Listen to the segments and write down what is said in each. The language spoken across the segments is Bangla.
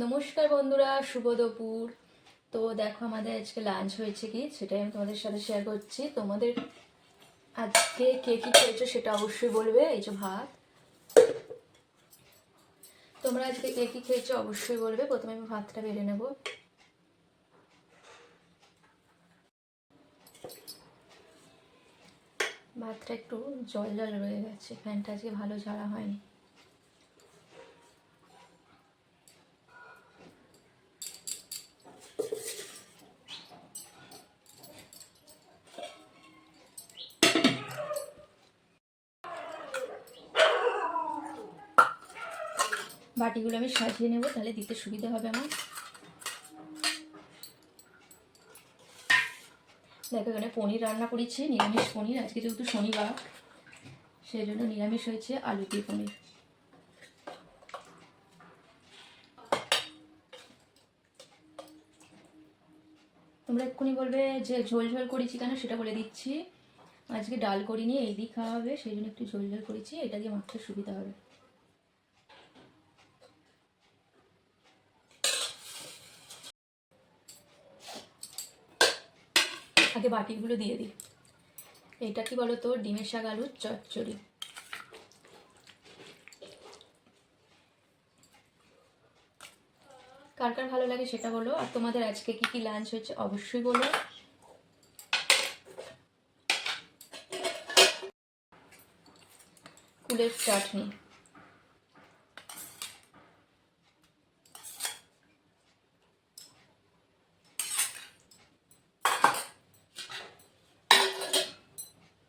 নমস্কার বন্ধুরা, শুভ দুপুর। তো দেখো আমাদের আজকে লাঞ্চ হয়েছে কি সেটাই আমি তোমাদের সাথে শেয়ার করছি। তোমাদের আজকে কে কী খেয়েছো সেটা অবশ্যই বলবে। এই যে ভাত, তোমরা আজকে কে কী খেয়েছো অবশ্যই বলবে। প্রথমে আমি ভাতটা বেড়ে নেব। ভাতটা একটু জল জল রয়ে গেছে, ফ্যানটা আজকে ভালো ঝাড়া হয়নি। বাটিগুলো আমি সাজিয়ে নেব, তাহলে দিতে সুবিধা হবে আমার। দেখো এখানে পনির রান্না করেছি, নিরামিষ পনির। আজকে যেহেতু শনিবার সেই জন্য নিরামিষ হয়েছে, আলু দিয়ে পনির। তোমরা এক্ষুনি বলবে যে ঝোল ঝোল করেছি কেন, সেটা বলে দিচ্ছি। আজকে ডাল করিনি, এই দিয়ে খাওয়া হবে, সেই জন্য একটু ঝোল ঝোল করেছি, এটা দিয়ে মাখতে সুবিধা হবে। আগে বাটিগুলো দিয়ে দিই। এটা কি বলো তো, ডিমের শাক আলুর চচ্চড়ি। কার কার ভালো লাগে সেটা বলো, আর তোমাদের আজকে কি কি লাঞ্চ হয়েছে অবশ্যই বলো। কুলের চাটনি,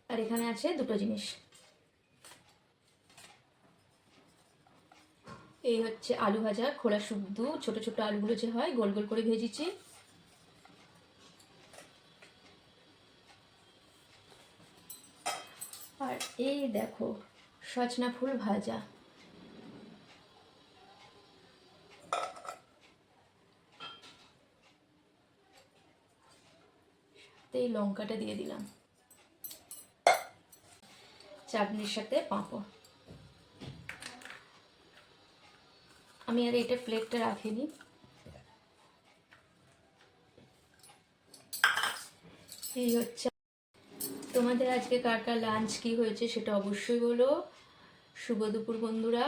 আর এখানে আছে দুটো জিনিস। এই হচ্ছে আলু ভাজা, খোলা শুদ্ধ ছোট ছোট আলুগুলো যে হয় গোল গোল করে ভেজেছি। আর এই দেখো সজনা ফুল ভাজা। এই লঙ্কাটা দিয়ে দিলাম, চাটনির সাথে পাঁপড়। আমি আর এটা প্লেটটা রাখিনি। এই হচ্ছে তোমাদের আজকে কার কার লাঞ্চ কি হয়েছে সেটা অবশ্যই বলো। শুভ দুপুর বন্ধুরা।